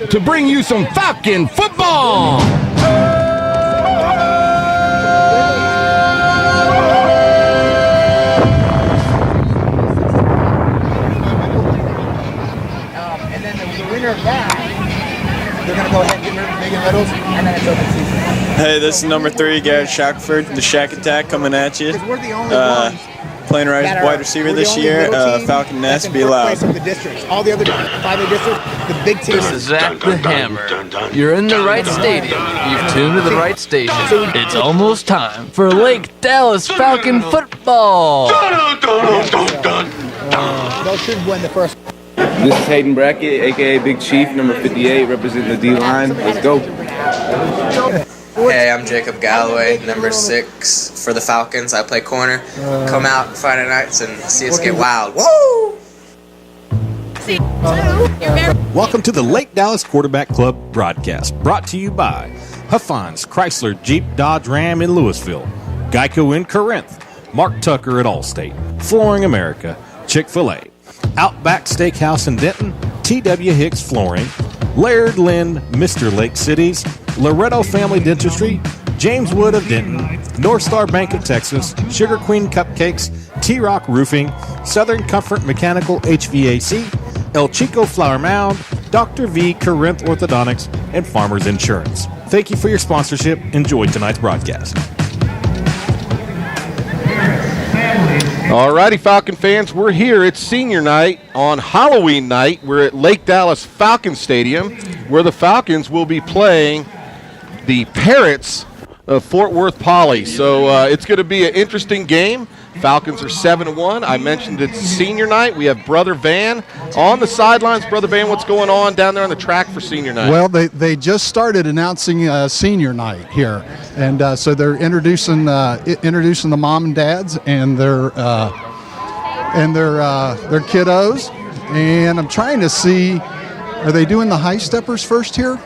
up to bring you some Falcon football. And then the winner of that, they're going to go ahead and get Megan Littles, and then it's open season. Hey, this is number 3, Garrett Shackford, the Shack Attack coming at you. We're the only ones playing wide receiver this year. Falcon Nest, be loud. The districts. All the other 5A districts, the big teams. This is Zach the Hammer. You're in the right stadium. You've tuned to the right station. It's almost time for Lake Dallas Falcon football. Those should win the first. This is Hayden Brackett, a.k.a. Big Chief, number 58, representing the D-line. Let's go. Hey, I'm Jacob Galloway, number 6 for the Falcons. I play corner. Come out Friday nights and see us get wild. Woo! Welcome to the Lake Dallas Quarterback Club broadcast, brought to you by Huffines, Chrysler, Jeep, Dodge, Ram in Louisville, Geico in Corinth, Mark Tucker at Allstate, Flooring America, Chick-fil-A, Outback Steakhouse in Denton, T.W. Hicks Flooring, Laird Lynn, Mr. Lake Cities, Loretto Family Dentistry, James Wood of Denton, North Star Bank of Texas, Sugar Queen Cupcakes, T-Rock Roofing, Southern Comfort Mechanical HVAC, El Chico Flower Mound, Dr. V Corinth Orthodontics, and Farmers Insurance. Thank you for your sponsorship. Enjoy tonight's broadcast. All righty, Falcon fans, we're here. It's senior night on Halloween night. We're at Lake Dallas Falcon Stadium, where the Falcons will be playing the Parrots of Fort Worth Poly. So it's going to be an interesting game. Falcons are 7-1. I mentioned it's senior night. We have Brother Van on the sidelines. Brother Van, what's going on down there on the track for senior night? Well, they just started announcing senior night here, and so they're introducing the mom and dads and their kiddos. And I'm trying to see, are they doing the high steppers first here?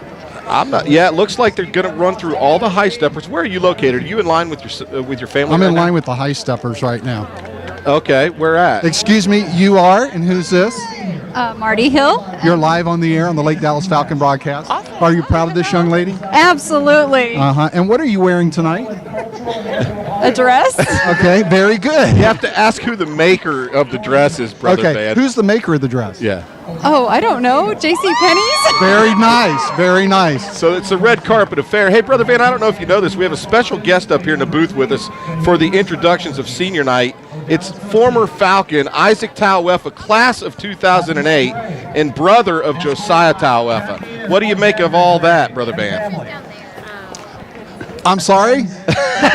I'm not. Yeah, it looks like they're going to run through all the high steppers. Where are you located? Are you in line with your family? I'm in line now? with the high steppers right now. Okay, where at? Excuse me, you are, and who's this? Marty Hill. You're live on the air on the Lake Dallas Falcon broadcast. Are you proud of this young lady? Absolutely. And what are you wearing tonight? A dress. Okay, very good. You have to ask who the maker of the dress is, Brother Okay, Van. who's the maker of the dress? Yeah. Oh, I don't know. J.C. Penney's. Very nice, very nice. So it's a red carpet affair. Hey, Brother Van, I don't know if you know this. We have a special guest up here in the booth with us for the introductions of senior night. It's former Falcon Isaac Tauefa, class of 2008, and brother of Josiah Tauefa. What do you make of all that, Brother Van? I'm sorry?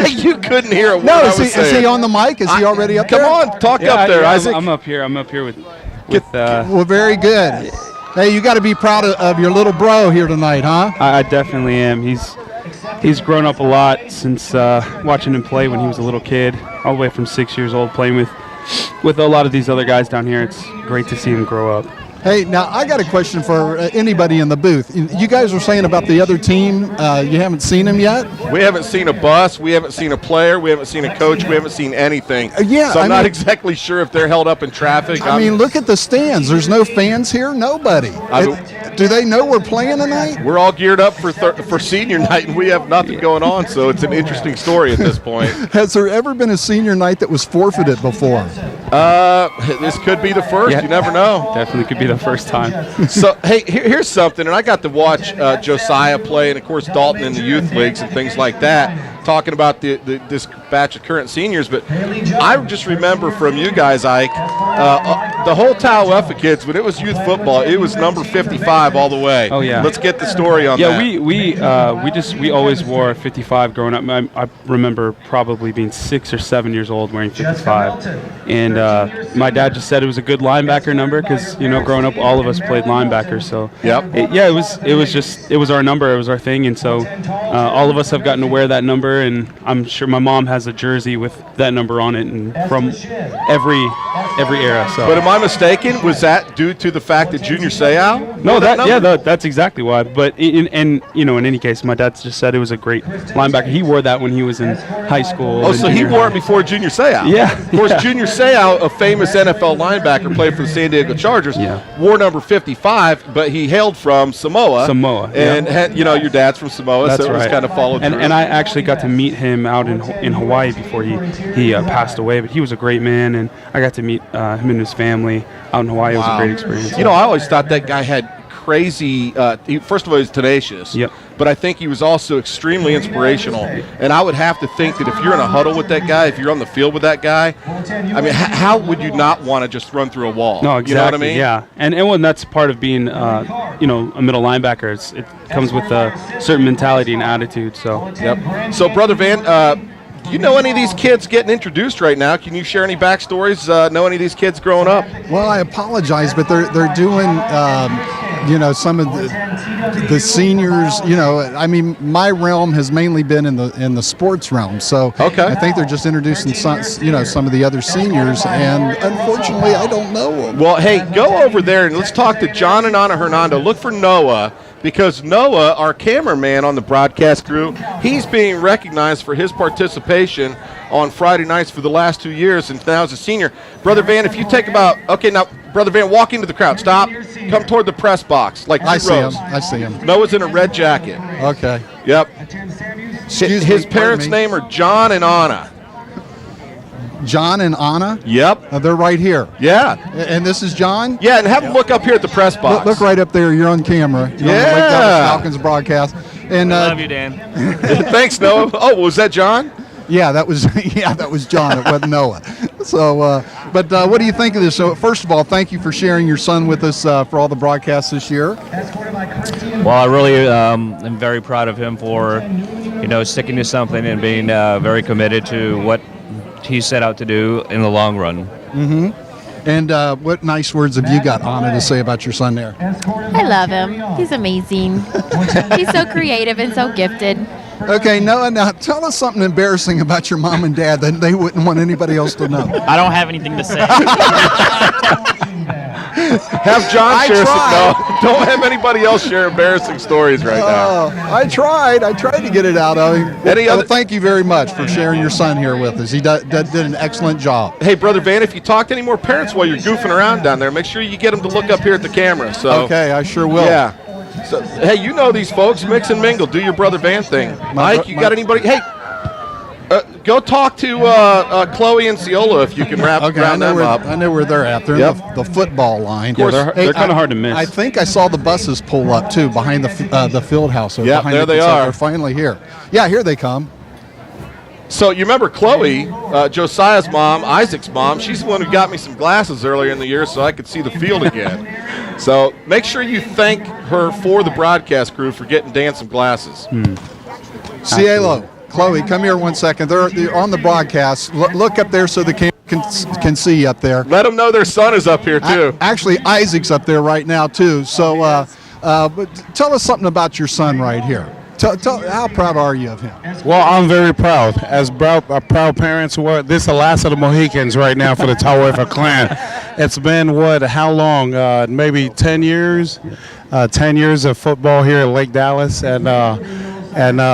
You couldn't hear a word No, I was saying. is he on the mic? Is he already up there? Come on, talk up there, Isaac. I'm up here. I'm up here with Well, very good. Hey, you got to be proud of your little bro here tonight, huh? I definitely am. He's grown up a lot since watching him play when he was a little kid, all the way from 6 years old, playing with a lot of these other guys down here. It's great to see him grow up. Hey, now I got a question for anybody in the booth. You guys were saying about the other team. You haven't seen him yet? We haven't seen a bus. We haven't seen a player. We haven't seen a coach. We haven't seen anything. Yeah, so I'm not exactly sure if they're held up in traffic. I mean, look at the stands. There's no fans here. Nobody. Do they know we're playing tonight? We're all geared up for senior night, and we have nothing going on. So it's an interesting story at this point. Has there ever been a senior night that was forfeited before? This could be the first. Yeah, you never know. Definitely could be the first time. So, hey, here's something, and I got to watch Josiah play, and, of course, Dalton in the youth leagues and things like that, talking about this batch of current seniors. But I just remember from you guys, Ike, the whole Tauefa kids, when it was youth football, it was number 55 all the way. Oh, yeah. Let's get the story on that. Yeah, we always wore 55 growing up. I remember probably being 6 or 7 years old wearing 55. And my dad just said it was a good linebacker number because, growing up, all of us played linebacker. So it was our number, it was our thing, and so all of us have gotten to wear that number, and I'm sure my mom has a jersey with that number on it, and from every every era. So. But am I mistaken? Was that due to the fact that Junior Seau? No, that's exactly why. But in any case, my dad just said it was a great linebacker. He wore that when he was in high school. Oh, so he wore it before Junior Seau. Yeah. Of course, Junior Seau, a famous NFL linebacker, played for the San Diego Chargers. Yeah. Wore number 55, but he hailed from Samoa. And had, your dad's from Samoa, that's so it was right. kind of followed through. And I actually got to meet him out in Hawaii before he passed away. But he was a great man, and I got to meet him and his family out in Hawaii. It was a great experience. I always thought that guy had crazy. First of all, he was tenacious. Yep. But I think he was also extremely inspirational. And I would have to think that if you're in a huddle with that guy, if you're on the field with that guy, I mean, how would you not want to just run through a wall? No, exactly. You know what I mean? Yeah. And that's part of being, a middle linebacker. It comes with a certain mentality and attitude. So. Yep. So, Brother Van. Do you know any of these kids getting introduced right now? Can you share any backstories? Know any of these kids growing up? Well, I apologize, but they're doing, some of the seniors. I mean, my realm has mainly been in the sports realm. So I think they're just introducing some of the other seniors, and unfortunately, I don't know them. Well, hey, go over there and let's talk to John and Anna Hernando. Look for Noah. Because Noah, our cameraman on the broadcast crew, he's being recognized for his participation on Friday nights for the last 2 years, and now as a senior. Brother Van, if you take now, Brother Van, walk into the crowd. Stop. Come toward the press box, like I rows. see him. Noah's in a red jacket. Okay. Yep. His parents' name are John and Anna. John and Anna? Yep. They're right here. Yeah. And this is John? Yeah, and have them look up here at the press box. Look right up there. You're on camera. You're on the Lake Dallas Falcons broadcast. And, I love you, Dan. Thanks, Noah. Oh, was that John? Yeah, that was John. It wasn't Noah. So, but what do you think of this? So, first of all, thank you for sharing your son with us for all the broadcasts this year. Well, I really am very proud of him for, sticking to something and being very committed to what he set out to do in the long run. Mm-hmm. And what nice words have you got, Anna, to say about your son there? I love him. He's amazing. He's so creative and so gifted. Okay, Noah, now tell us something embarrassing about your mom and dad that they wouldn't want anybody else to know. I don't have anything to say. Have John share some. No, don't have anybody else share embarrassing stories right now. I tried to get it out of him. Well, thank you very much for sharing your son here with us. He did an excellent job. Hey, Brother Van, if you talk to any more parents while you're goofing around down there, make sure you get them to look up here at the camera. So okay, I sure will. Yeah. So, hey, you know these folks. Mix and mingle. Do your Brother Van thing. Mike, you got anybody? Hey, go talk to Chloe and Ciola if you can round them up. I know where they're at. They're in the football line. Yeah, they're kind of hard to miss. I think I saw the buses pull up, too, behind the field house. Yeah, there they are. They're finally here. Yeah, here they come. So you remember Chloe, Josiah's mom, Isaac's mom, she's the one who got me some glasses earlier in the year so I could see the field again. So make sure you thank her for the broadcast crew for getting Dan some glasses. Cielo, Chloe, come here 1 second. They're on the broadcast. Look up there so the camera can see you up there. Let them know their son is up here, too. Actually, Isaac's up there right now, too. So but tell us something about your son right here. How proud are you of him? Well, I'm very proud. As proud parents, this is the last of the Mohicans right now for the Tawefa clan. It's been, how long? Maybe 10 years? 10 years of football here at Lake Dallas. And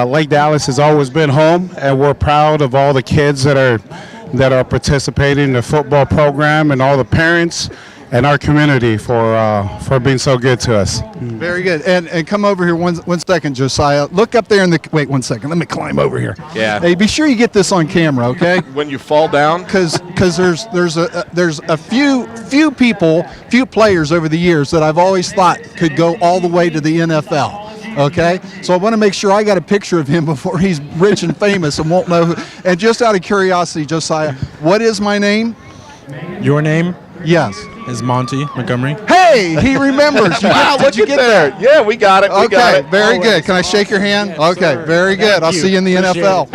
Lake Dallas has always been home, and we're proud of all the kids that are participating in the football program and all the parents and our community for being so good to us. Very good. And come over here one second, Josiah. Look up there wait 1 second. Let me climb over here. Yeah. Hey, be sure you get this on camera, okay? When you fall down? Because there's a few players over the years that I've always thought could go all the way to the NFL. Okay, so I want to make sure I got a picture of him before he's rich and famous and won't know who. And just out of curiosity, Josiah, what is my name? Your name? Yes. Is Monty Montgomery. Hey, he remembers. Wow, look at there. Yeah, we got it. Okay, very good. Can I shake your hand? Okay, very good. I'll see you in the NFL.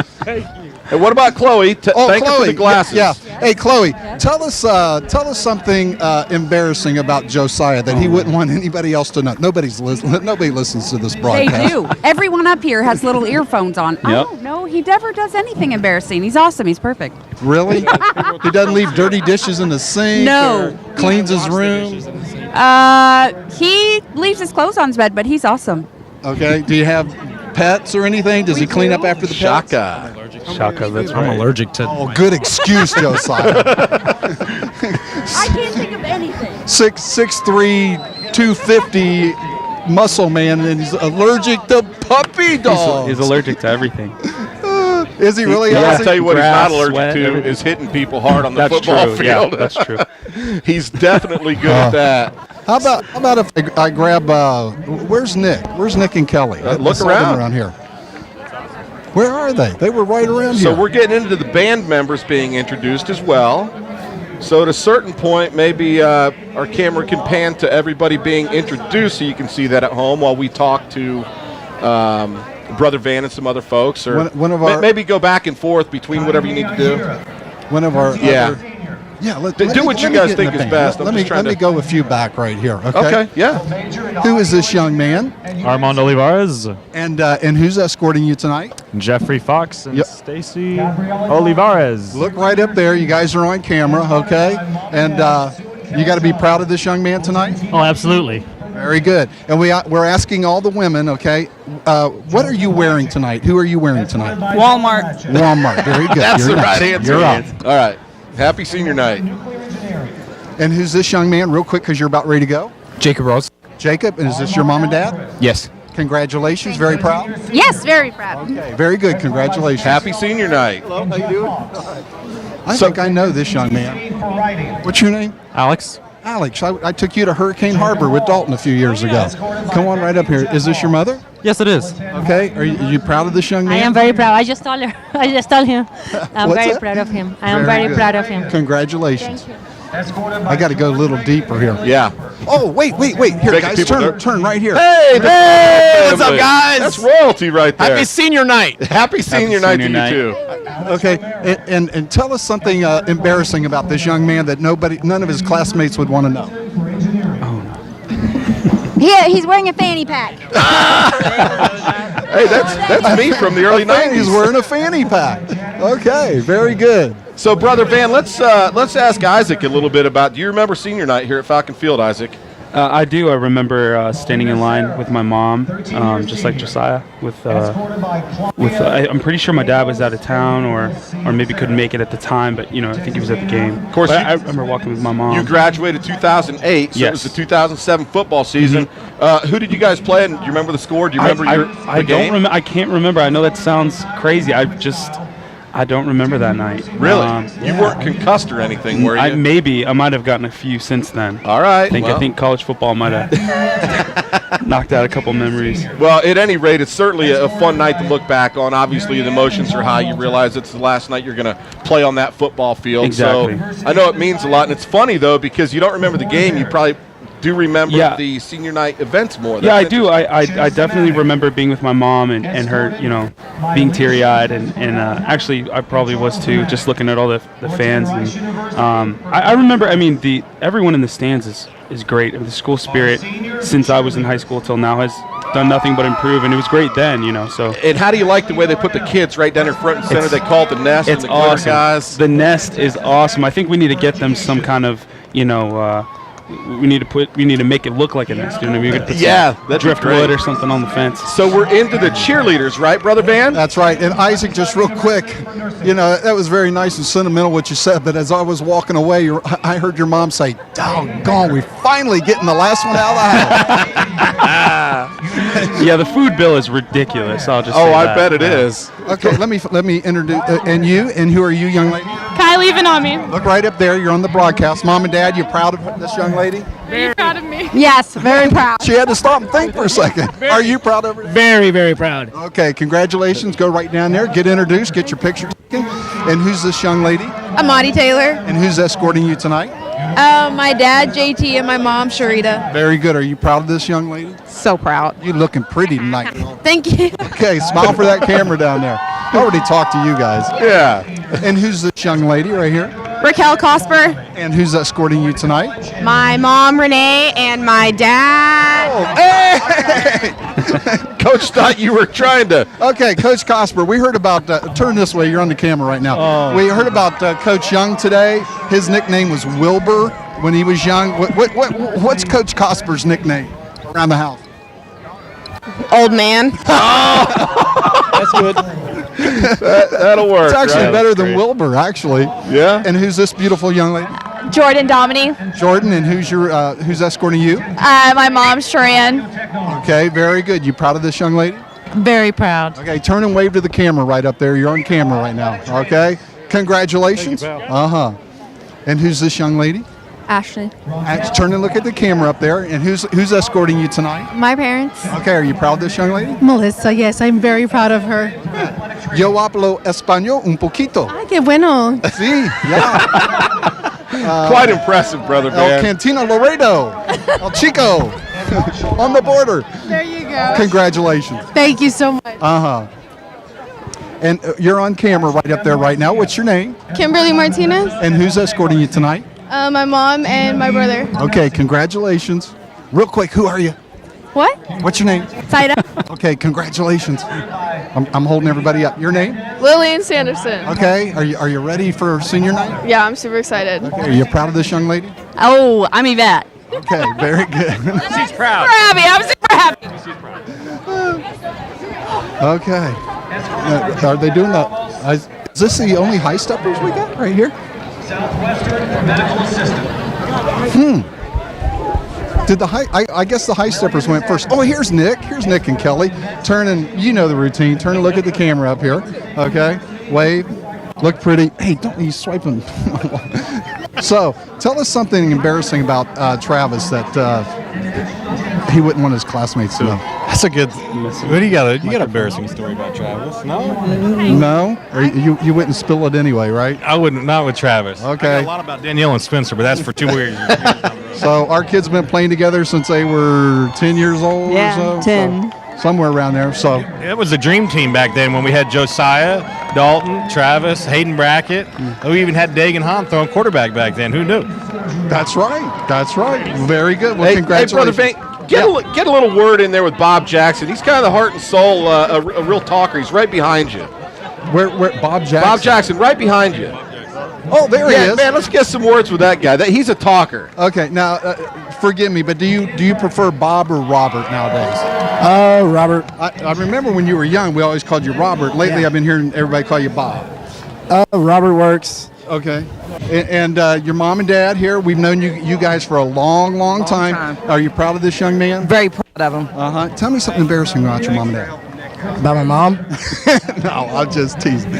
And what about Chloe? Thank you for the glasses. Yeah. Hey, Chloe, tell us something embarrassing about Josiah that he wouldn't want anybody else to know. Nobody listens to this broadcast. They do. Everyone up here has little earphones on. Yep. Oh no, he never does anything embarrassing. He's awesome. He's perfect. Really? He doesn't leave dirty dishes in the sink? No. Or cleans his room? He leaves his clothes on his bed, but he's awesome. Okay. Do you have pets or anything? Does he clean up after the pets? Shaka. Shaka, that's right. I'm allergic to. Oh, good excuse, Josiah. I can't think of anything. 6'3", 250 muscle man, and he's allergic to puppy dogs. He's allergic to everything. Is he really? I'll tell you what Grass, he's not allergic sweat, to everything. is hitting people hard on the That's football true. field. Yeah, that's true. He's definitely good at that. How about if I grab? Where's Nick? Where's Nick and Kelly? I look saw them around. here. Where are they? They were right around So here. we're getting into the band members being introduced as well. So at a certain point, maybe our camera can pan to everybody being introduced so you can see that at home while we talk to Brother Van and some other folks. Or One of our- maybe go back and forth between whatever you need to do. One of our Yeah. other- yeah. Do what you guys think is best. Let me go a few back right here. Okay. Okay, yeah. Who is this young man? Armando Olivares, And who's escorting you tonight? Jeffrey Fox, and Yep. Stacy Olivares. Look right up there. You guys are on camera, okay? And you got to be proud of this young man tonight. Oh, absolutely. Very good. And we're asking all the women, okay? What are you wearing tonight? Who are you wearing tonight? Walmart. Walmart. Very good. That's You're the up. right answer. You're up. All right. Happy senior night. And who's this young man, real quick, because you're about ready to go? Jacob Rose. Jacob, and is this your mom and dad? Yes. Congratulations. Very proud. Yes, very proud. Okay. Very good. Congratulations. Happy senior night. Hello. How you doing? I think I know this young man. What's your name? Alex. Alex. I took you to Hurricane Harbor with Dalton a few years ago. Come on right up here. Is this your mother? Yes, it is. Okay. Are you proud of this young man? I am very proud. I just told her. I just told him. I'm What's very that? proud of him. I am Very very good. proud of him. Congratulations. I got to go a little deeper here. Yeah. Oh, wait. Here, Making guys. people Turn right here. Hey, what's up, guys? That's royalty right there. Happy senior night. Happy senior night to you too. Okay, and tell us something embarrassing about this young man that none of his classmates would want to know. Yeah, he's wearing a fanny pack. Hey, that's me from the early '90s. He's wearing a fanny pack. Okay, very good. So, Brother Van, let's ask Isaac a little bit about. Do you remember senior night here at Falcon Field, Isaac? I do. I remember standing in line with my mom, just like Josiah. I'm pretty sure my dad was out of town, or maybe couldn't make it at the time. But I think he was at the game. Of course, I remember walking with my mom. You graduated 2008, so Yes. it was the 2007 football season. Who did you guys play? And do you remember the score? Do you remember I the game? I can't remember. I know that sounds crazy. I don't remember that night. Really? You Yeah. weren't concussed or anything, were you? Maybe. I might have gotten a few since then. All right. I think college football might have knocked out a couple memories. Well, at any rate, it's certainly a fun night to look back on. Obviously, the emotions are high. You realize it's the last night you're going to play on that football field. Exactly. So I know it means a lot. And it's funny, though, because you don't remember the game. You probably do remember the senior night events more. Yeah, I do. I definitely remember being with my mom and her, being teary-eyed. And actually, I probably was, too, just looking at all the fans. And I remember, everyone in the stands is great. And the school spirit, since I was in high school till now, has done nothing but improve, and it was great then, So. And how do you like the way they put the kids right down in front and center? They call it the nest. It's and the glitter awesome. guys. The nest is awesome. I think we need to get them some kind of, we need to make it look like a nest. You know what I mean? We could put some driftwood or something on the fence. So we're into the cheerleaders, right, Brother Van? That's right. And Isaac, just real quick, that was very nice and sentimental what you said, but as I was walking away, I heard your mom say, "Doggone, we finally getting the last one out of the house." Yeah, the food bill is ridiculous. I'll just say I that. bet it is. Okay, let me introduce, and who are you, young lady? Kylie Vanami. Look right up there. You're on the broadcast. Mom and Dad, you proud of this young lady? Very proud of me. Yes, very proud. She had to stop and think for a second. Are you proud of her? Very, very proud. Okay, congratulations. Go right down there. Get introduced. Get your picture taken. And who's this young lady? Amadi Taylor. And who's escorting you tonight? My dad, JT, and my mom, Sharita. Very good. Are you proud of this young lady? So proud. You're looking pretty tonight. Thank you. Okay, smile for that camera down there. I already talked to you guys. Yeah. And who's this young lady right here? Raquel Cosper. And who's escorting you tonight? My mom, Renee, and my dad. Oh, hey! Coach thought you were trying to. Okay, Coach Cosper, we heard about, turn this way, you're on the camera right now. Oh. We heard about Coach Young today. His nickname was Wilbur when he was young. What's Coach Cosper's nickname around the house? Old man. That's good. That'll work. It's actually right? better than Wilbur, actually. Yeah. And who's this beautiful young lady? Jordan Dominy. Jordan, and who's escorting you? My mom, Sharan. Okay, very good. You proud of this young lady? Very proud. Okay, turn and wave to the camera right up there. You're on camera right now. Okay, congratulations. And who's this young lady? Ashley. Turn and look at the camera up there. And who's escorting you tonight? My parents. Okay, are you proud of this young lady? Melissa, yes, I'm very proud of her. Yo hablo español un poquito. Ay, qué bueno. Sí, yeah. Quite impressive, brother El man. Cantina Laredo. El Chico. On the border. There you go. Congratulations. Thank you so much. And you're on camera right up there right now. What's your name? Kimberly Martinez. And who's escorting you tonight? My mom and my brother. Okay, congratulations. Real quick, who are you? What? What's your name? Saida. Okay, congratulations. I'm holding everybody up. Your name? Lillian Sanderson. Okay, are you ready for senior night? Yeah, I'm super excited. Okay, are you proud of this young lady? Oh, I'm Yvette. Okay, very good. She's proud. Super happy. I'm super happy. Okay. Are they doing the? Is this the only high steppers we got right here? Did the high? I guess the high steppers went first. Oh, here's Nick. Here's Nick and Kelly. Turn and you know the routine. Turn and look at the camera up here. Okay. Wave. Look pretty. Hey, don't you swiping? So, tell us something embarrassing about Travis that he wouldn't want his classmates to know. That's a good. What do you got? You got an embarrassing story about Travis? No. No? Or you wouldn't spill it anyway, right? I wouldn't. Not with Travis. Okay. I got a lot about Danielle and Spencer, but that's for 2 years. So our kids have been playing together since they were 10 years old or so? 10. So somewhere around there. So It was a dream team back then when we had Josiah, Dalton, Travis, Hayden Brackett. We even had Dagan Hahn throwing quarterback back then. Who knew? that's right. That's right. Very good. Well, Hey, congratulations. Brother Vane, get a little word in there with Bob Jackson. He's kind of the heart and soul, a real talker. He's right behind you. Where Bob Jackson? Bob Jackson, right behind you. Oh, there he is. Man, let's get some words with that guy. He's a talker. Okay, now forgive me, but do you prefer Bob or Robert nowadays? Robert. I remember when you were young, we always called you Robert. Lately, I've been hearing everybody call you Bob. Robert works. Okay. And your mom and dad here, we've known you guys for a long time. Are you proud of this young man? Very proud of him. Tell me something embarrassing about your mom and dad. About my mom? No, I'm just teasing.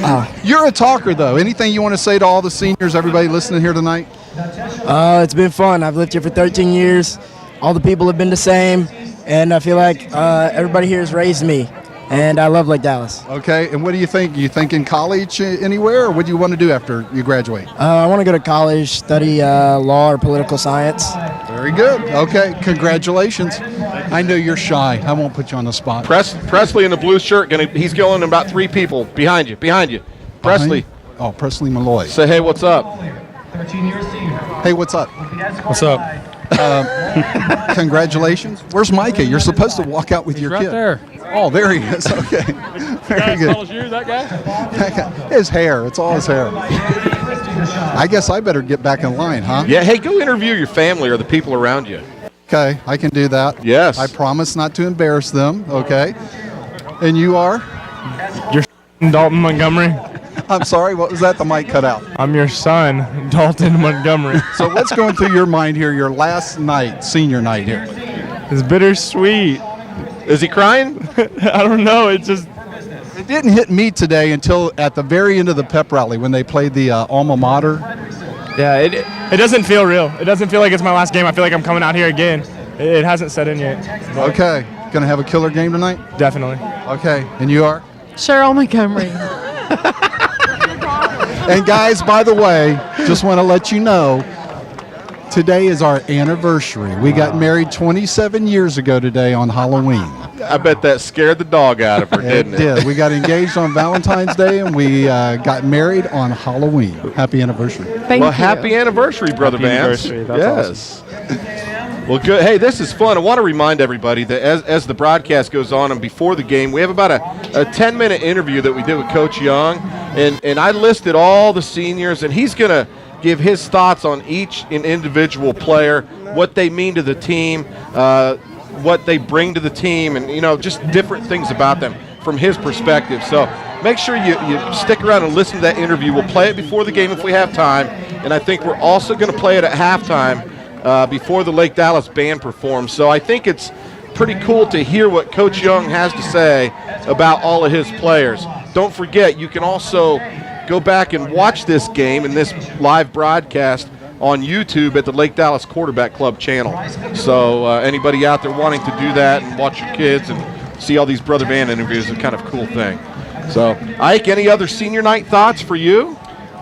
You're a talker, though. Anything you want to say to all the seniors, everybody listening here tonight? It's been fun. I've lived here for 13 years. All the people have been the same, and I feel like everybody here has raised me, and I love Lake Dallas. Okay, and what do you think? You think in college anywhere, or what do you want to do after you graduate? I want to go to college, study law or political science. Very good. Okay, congratulations. I know you're shy. I won't put you on the spot. Presley in the blue shirt, he's going about 3 people behind you. Presley. Oh, Presley Malloy. Say, hey, what's up? Hey, what's up? What's up? Congratulations. Where's Micah? You're supposed to walk out with your right kid. there. Oh, there he is. Okay. Very good. As you, that guy? His hair. It's all his hair. I guess I better get back in line, huh? Yeah, hey, go interview your family or the people around you. Okay, I can do that. Yes. I promise not to embarrass them, okay? And you are? Your Dalton Montgomery. I'm sorry, what was that? The mic cut out. I'm your son, Dalton Montgomery. So what's going through your mind here, your last night, senior night here? It's bittersweet. Is he crying? I don't know. It didn't hit me today until at the very end of the pep rally when they played the alma mater. Yeah, it doesn't feel real. It doesn't feel like it's my last game. I feel like I'm coming out here again. It hasn't set in yet. Okay. Going to have a killer game tonight? Definitely. Okay. And you are? Cheryl Montgomery. And guys, by the way, just want to let you know, today is our anniversary. We got married 27 years ago today on Halloween. I bet that scared the dog out of her, didn't it? It did. We got engaged on Valentine's Day, and we got married on Halloween. Happy anniversary. Happy anniversary, Brother Happy Vance. anniversary. That's yes. awesome. Well, good. Hey, this is fun. I want to remind everybody that as the broadcast goes on and before the game, we have about a 10-minute interview that we did with Coach Young, and I listed all the seniors, and he's going to give his thoughts on each individual player, what they mean to the team, what they bring to the team, and just different things about them from his perspective. So make sure you stick around and listen to that interview. We'll play it before the game if we have time, and I think we're also going to play it at halftime before the Lake Dallas band performs. So I think it's pretty cool to hear what Coach Young has to say about all of his players. Don't forget, you can also go back and watch this game and this live broadcast on YouTube at the Lake Dallas Quarterback Club channel. So anybody out there wanting to do that and watch your kids and see all these Brother Band interviews is a kind of cool thing. So, Ike, any other senior night thoughts for you?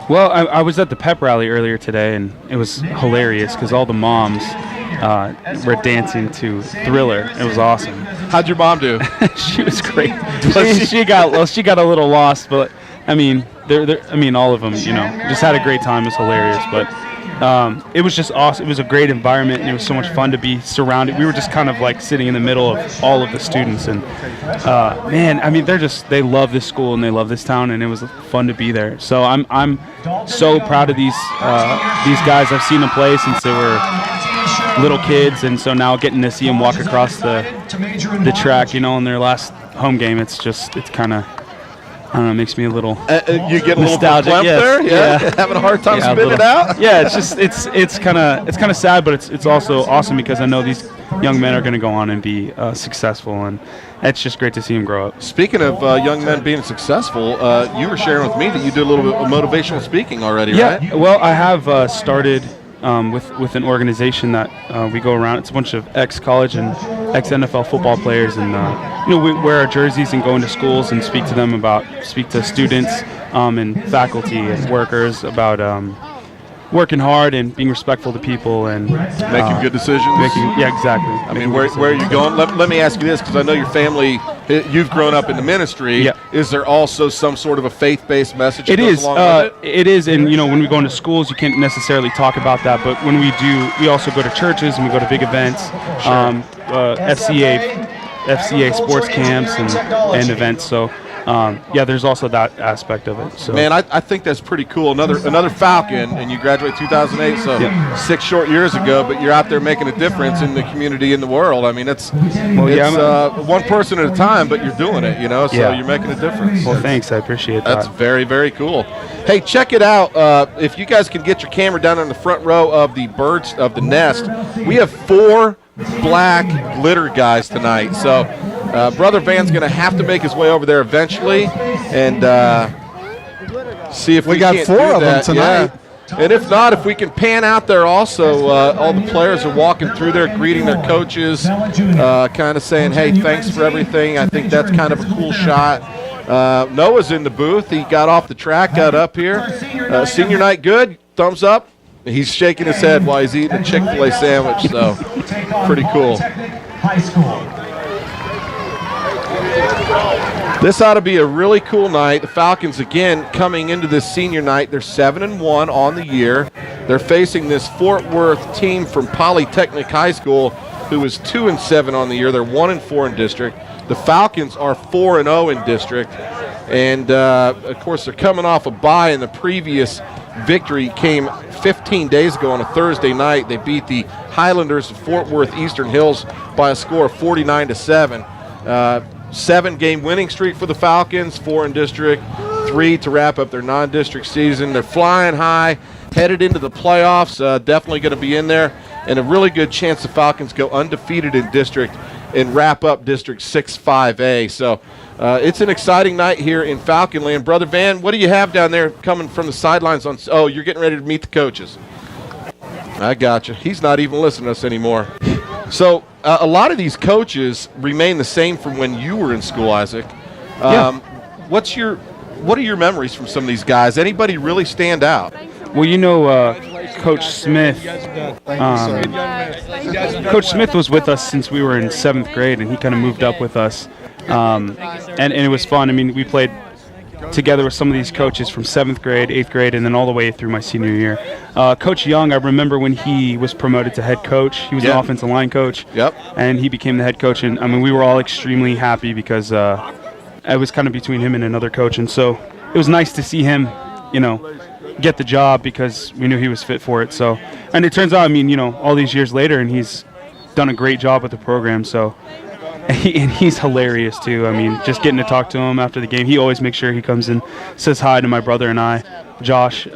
Well, I was at the pep rally earlier today, and it was hilarious because all the moms were dancing to Thriller. It was awesome. How'd your mom do? She was great. She got a little lost, but I mean, all of them, just had a great time. It was hilarious, but it was just awesome. It was a great environment, and it was so much fun to be surrounded. We were just kind of like sitting in the middle of all of the students, and man, I mean, they love this school and they love this town, and it was fun to be there. So I'm so proud of these guys. I've seen them play since they were little kids, and so now getting to see them walk across the track, in their last home game, it's kind of, I don't know, it makes me a little you get a nostalgic. Little there, yeah. Having a hard time spitting it out. Yeah, it's kind of sad, but it's also awesome because I know these young men are going to go on and be successful, and it's just great to see them grow up. Speaking of young men being successful, you were sharing with me that you do a little bit of motivational speaking already, right? Yeah, well, I have started with an organization that we go around. It's a bunch of ex-college and ex-NFL football players, and we wear our jerseys and go into schools and speak to students and faculty and workers about working hard and being respectful to people and making good decisions. Yeah, exactly. I mean, where are you going? Let me ask you this, because I know your family, you've grown up in the ministry. Yeah. Is there also some sort of a faith-based message? It is. Along with it is, and when we go into schools, you can't necessarily talk about that. But when we do, we also go to churches and we go to big events, FCA sports camps and events. So. There's also that aspect of it. So. Man, I think that's pretty cool. Another Falcon, and you graduated 2008, so 6 short years ago, but you're out there making a difference in the community, in the world. I mean, it's one person at a time, but you're doing it, so you're making a difference. Well, thanks. I appreciate that. That's very, very cool. Hey, check it out. If you guys can get your camera down in the front row of the birds of the nest, we have 4 black glitter guys tonight. So Brother Van's going to have to make his way over there eventually and see if we got can't 4 do of them that. tonight. Yeah. And if not, if we can pan out there also, all the players are walking through there, greeting their coaches, kind of saying, hey, thanks for everything. I think that's kind of a cool shot. Noah's in the booth. He got off the track, got up here. Senior night good? Thumbs up? He's shaking his head while he's eating a Chick-fil-A sandwich, so pretty cool. This ought to be a really cool night. The Falcons, again, coming into this senior night. They're 7-1 on the year. They're facing this Fort Worth team from Polytechnic High School who is 2-7 on the year. They're 1-4 in district. The Falcons are 4-0 in district. And, of course, they're coming off a bye, and the previous victory came 15 days ago on a Thursday night. They beat the Highlanders of Fort Worth Eastern Hills by a score of 49-7. 7-game winning streak for the Falcons, 4 in district, 3 to wrap up their non-district season. They're flying high, headed into the playoffs, definitely going to be in there, and a really good chance the Falcons go undefeated in district and wrap up District 6-5A. So it's an exciting night here in Falcon Land. Brother Van, what do you have down there coming from the sidelines? Oh, you're getting ready to meet the coaches. I got you. He's not even listening to us anymore. So a lot of these coaches remain the same from when you were in school, Isaac. What are your memories from some of these guys? Anybody really stand out? Well, Coach Smith. Coach Smith was with us since we were in 7th grade, and he kind of moved up with us. And it was fun. I mean, we played together with some of these coaches from 7th grade, 8th grade, and then all the way through my senior year. Coach Young, I remember when he was promoted to head coach. He was an offensive line coach. Yep. And he became the head coach. And, I mean, we were all extremely happy because it was kind of between him and another coach. And so it was nice to see him, get the job because we knew he was fit for it. So, and it turns out, I mean, all these years later, and he's done a great job with the program. So, and he's hilarious too. I mean, just getting to talk to him after the game. He always makes sure he comes and says hi to my brother and I, Josh.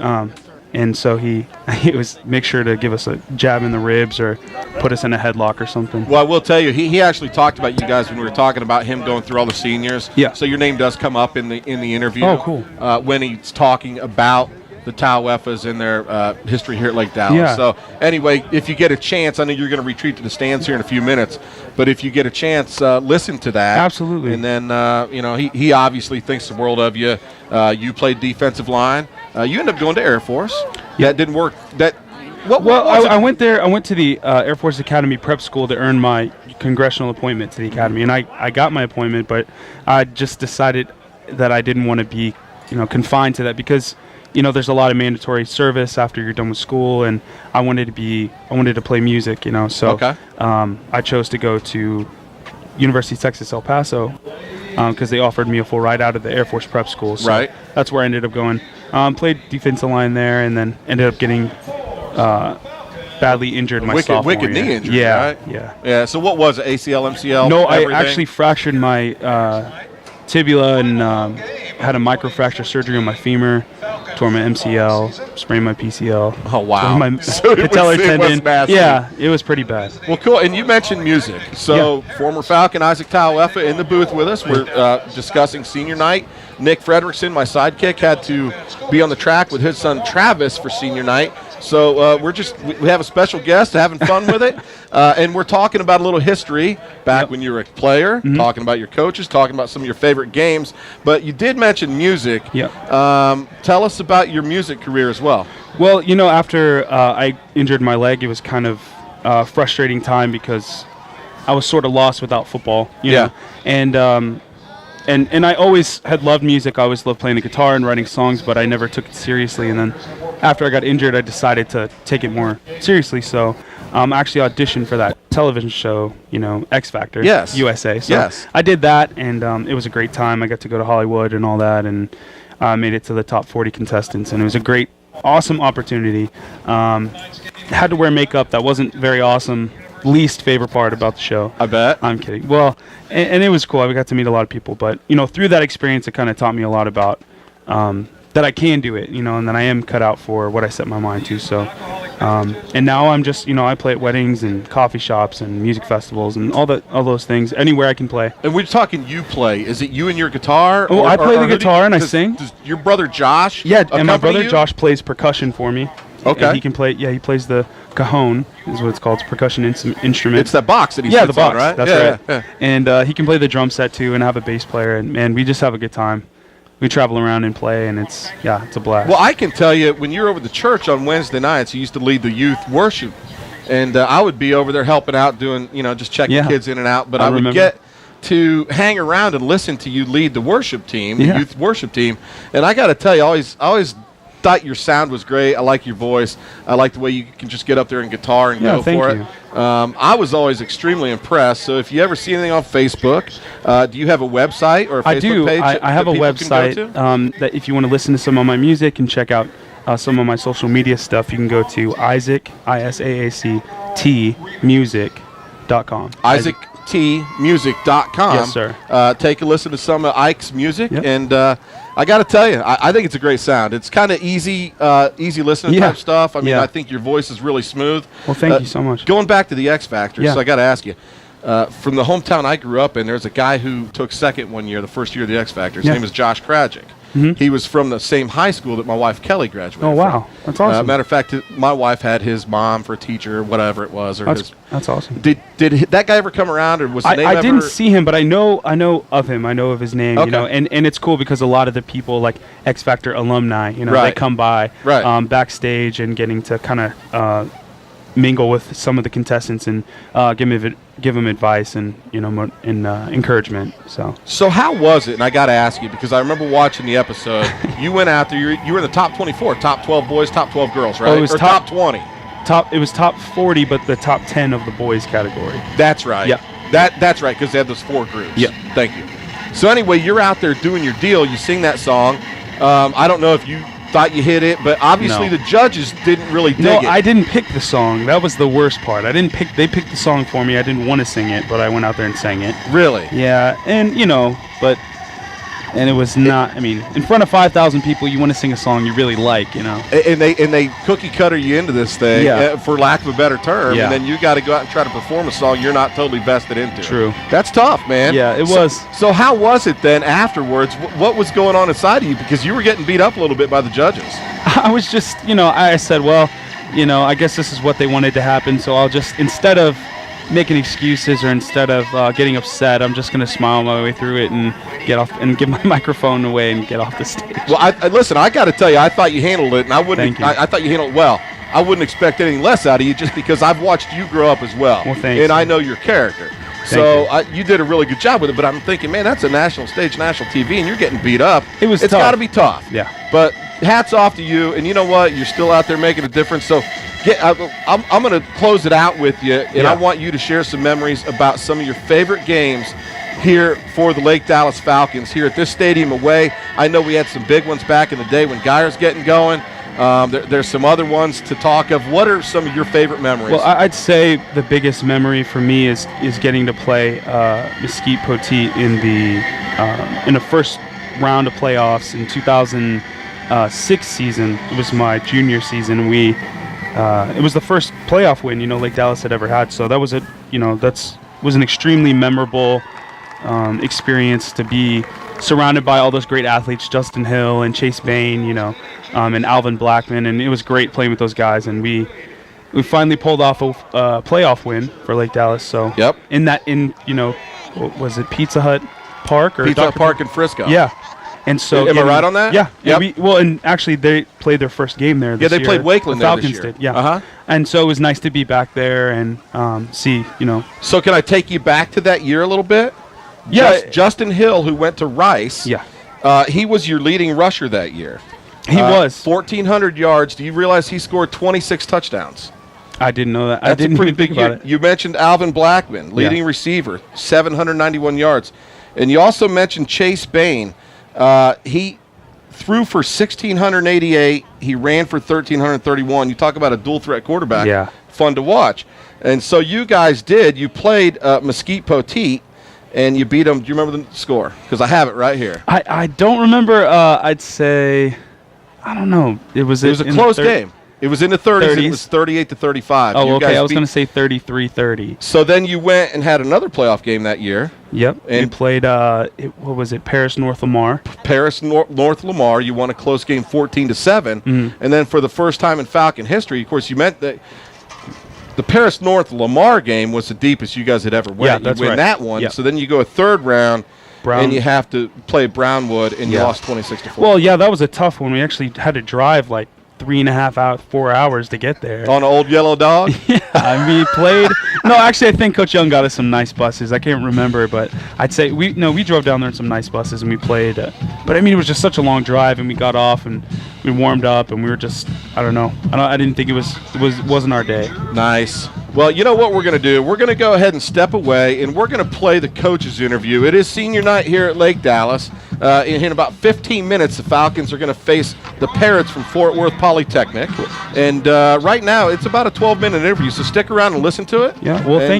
And so he was make sure to give us a jab in the ribs or put us in a headlock or something. Well, I will tell you, he actually talked about you guys when we were talking about him going through all the seniors. Yeah. So your name does come up in the interview. Oh, cool. When he's talking about the Tau Weffas and their history here at Lake Dallas. Yeah. So anyway, if you get a chance, I know you're going to retreat to the stands here in a few minutes, but if you get a chance, listen to that. Absolutely. And then, he obviously thinks the world of you. You played defensive line. You ended up going to Air Force. Yeah. That didn't work. I went there. I went to the Air Force Academy prep school to earn my congressional appointment to the academy, and I got my appointment, but I just decided that I didn't want to be, confined to that because there's a lot of mandatory service after you're done with school, and I wanted to play music, So okay. I chose to go to University of Texas El Paso because they offered me a full ride out of the Air Force prep school. So right. That's where I ended up going. Played defensive line there, and then ended up getting badly injured my sophomore wicked year. knee injury. Yeah, right? yeah. So what was it? ACL, MCL? No, everything? I actually fractured my tibia and had a microfracture surgery on my femur, tore my MCL, sprained my PCL. Oh, wow. Tore my So patellar tendon. nasty. Yeah, it was pretty bad. Well, cool. And you mentioned music. So former Falcon Isaac Tau Weffa in the booth with us. We're discussing senior night. Nick Frederickson, my sidekick, had to be on the track with his son Travis for senior night. So we have a special guest having fun with it. And we're talking about a little history back when you were a player, talking about your coaches, talking about some of your favorite games. But you did mention music. Tell us about your music career as well. Well, after I injured my leg, it was kind of a frustrating time because I was sort of lost without football. You know? And I always had loved music. I always loved playing the guitar and writing songs, but I never took it seriously. And then after I got injured, I decided to take it more seriously. So I actually auditioned for that television show, X Factor, USA. So I did that, and it was a great time. I got to go to Hollywood and all that, and made it to the top 40 contestants. And it was a great, awesome opportunity. Had to wear makeup. That wasn't very awesome. Least favorite part about the show. I bet. I'm kidding. Well, and it was cool. I got to meet a lot of people, but through that experience, it kind of taught me a lot about that I can do it, and that I am cut out for what I set my mind to. So, and now I'm just, I play at weddings and coffee shops and music festivals and all those things, anywhere I can play. And we're talking you play. Is it you and your guitar? Oh, I play the guitar and I sing. Does your brother Josh? Yeah, and my brother Josh plays percussion for me. Okay. And he can play. Yeah, he plays the cajon, is what it's called. It's a percussion instrument. It's that box that he sits the box, on, right? That's right. Yeah. And he can play the drum set too, and have a bass player. And man, we just have a good time. We travel around and play, and it's a blast. Well, I can tell you, when you're over the church on Wednesday nights, you used to lead the youth worship, and I would be over there helping out, doing just checking kids in and out. But I would get to hang around and listen to you lead the worship team, the youth worship team, and I got to tell you, I always thought your sound was great. I like your voice. I like the way you can just get up there and guitar and go for it. I was always extremely impressed. So if you ever see anything on Facebook, do you have a website or a Facebook page? I have a website that if you want to listen to some of my music and check out some of my social media stuff, you can go to IsaacTmusic.com. IsaacTmusic.com. Yes, sir. Take a listen to some of Ike's music, and I got to tell you, I think it's a great sound. It's kind of easy listening type stuff. I mean, I think your voice is really smooth. Well, thank you so much. Going back to the X Factor, so I got to ask you, from the hometown I grew up in, there's a guy who took second one year, the first year of the X Factor. His name is Josh Krajic. He was from the same high school that my wife Kelly graduated from. Oh, wow. That's awesome. Matter of fact, my wife had his mom for a teacher, whatever it was. That's awesome. Did that guy ever come around, or was the name I didn't see him, but I know of him. I know of his name, and it's cool because a lot of the people, like X Factor alumni, they come by backstage and getting to kind of mingle with some of the contestants and give them advice and encouragement. So how was it? And I got to ask you because I remember watching the episode. You went out there. You were in the top 24, top 12 boys, top 12 girls, right? Oh, it was or top 20. It was top 40, but the top 10 of the boys category. That's right. Yeah. That's right because they had those 4 groups. Yeah. Thank you. So anyway, you're out there doing your deal. You sing that song. I don't know if you thought you hit it, but obviously No. the judges didn't really dig it. No, I didn't pick the song. That was the worst part. They picked the song for me. I didn't want to sing it, but I went out there and sang it. Really? Yeah, and and it was not. I mean, in front of 5,000 people, you want to sing a song you really like, And they cookie cutter you into this thing, for lack of a better term, Yeah. and then you got to go out and try to perform a song you're not totally vested into. True. That's tough, man. Yeah, it was. So how was it then afterwards? What was going on inside of you? Because you were getting beat up a little bit by the judges. I was just, I said, well, I guess this is what they wanted to happen, so I'll just, instead of making excuses or instead of getting upset, I'm just going to smile my way through it and get off and give my microphone away and get off the stage. Well, listen, I got to tell you, I thought you handled it, and I wouldn't. Thank you. I thought you handled it well. I wouldn't expect anything less out of you just because I've watched you grow up as well. Well, thanks. And I know your character. You did a really good job with it, but I'm thinking, man, that's a national stage, national TV, and you're getting beat up. It's tough. got to be tough. Yeah. But hats off to you, and you know what? You're still out there making a difference. So I'm going to close it out with you, and I want you to share some memories about some of your favorite games here for the Lake Dallas Falcons here at this stadium away. I know we had some big ones back in the day when Geyer's getting going. There's some other ones to talk of. What are some of your favorite memories? Well, I'd say the biggest memory for me is getting to play Mesquite Poteet in the first round of playoffs in 2006 season. It was my junior season. It was the first playoff win Lake Dallas had ever had. So that was was an extremely memorable experience to be surrounded by all those great athletes, Justin Hill and Chase Bain, and Alvin Blackman, and it was great playing with those guys. And we finally pulled off a playoff win for Lake Dallas. So what was it, Pizza Hut Park or Pizza Hut Park in Frisco? Yeah. And so, am I right on that? Yeah. Yep. And actually, they played their first game there. This they year. played Wakeland the there Falcons this year. did. Yeah. Uh-huh. And so it was nice to be back there and see. So can I take you back to that year a little bit? Yeah. Justin Hill, who went to Rice. Yeah. He was your leading rusher that year. He was 1,400 yards. Do you realize he scored 26 touchdowns? I didn't know that. That's I didn't a pretty even big think about year. it. You mentioned Alvin Blackman, leading receiver, 791 yards. And you also mentioned Chase Bain. He threw for 1,688. He ran for 1,331. You talk about a dual-threat quarterback. Yeah. Fun to watch. And so you guys did. You played Mesquite Poteet, and you beat them. Do you remember the score? Because I have it right here. I don't remember. I'd say, I don't know. It was a close game. It was in the 30s. It was 38-35. Oh, you okay. guys I was going to say 33-30. So then you went and had another playoff game that year. Yep. And we played, what was it, Paris North Lamar. Paris North Lamar. You won a close game 14-7. And then for the first time in Falcon history, of course, you meant that the Paris North Lamar game was the deepest you guys had ever went. Yeah, that's you win right. that one. Yep. So then you go a third round. And you have to play Brownwood, and you lost 26-4. Well, yeah, that was a tough one. We actually had to drive like 3.5 hours, 4 hours to get there. On an old yellow dog? Yeah, we played. No, actually, I think Coach Young got us some nice buses. I can't remember, but I'd say we drove down there in some nice buses and we played. But I mean, it was just such a long drive, and we got off and we warmed up, and we were just, I don't know. I didn't think it wasn't our day. Nice. Well, you know what we're going to do? We're going to go ahead and step away, and we're going to play the coaches interview. It is senior night here at Lake Dallas. In about 15 minutes, the Falcons are going to face the Parrots from Fort Worth Polytechnic. And right now, it's about a 12-minute interview, so stick around and listen to it. Yeah, well, thank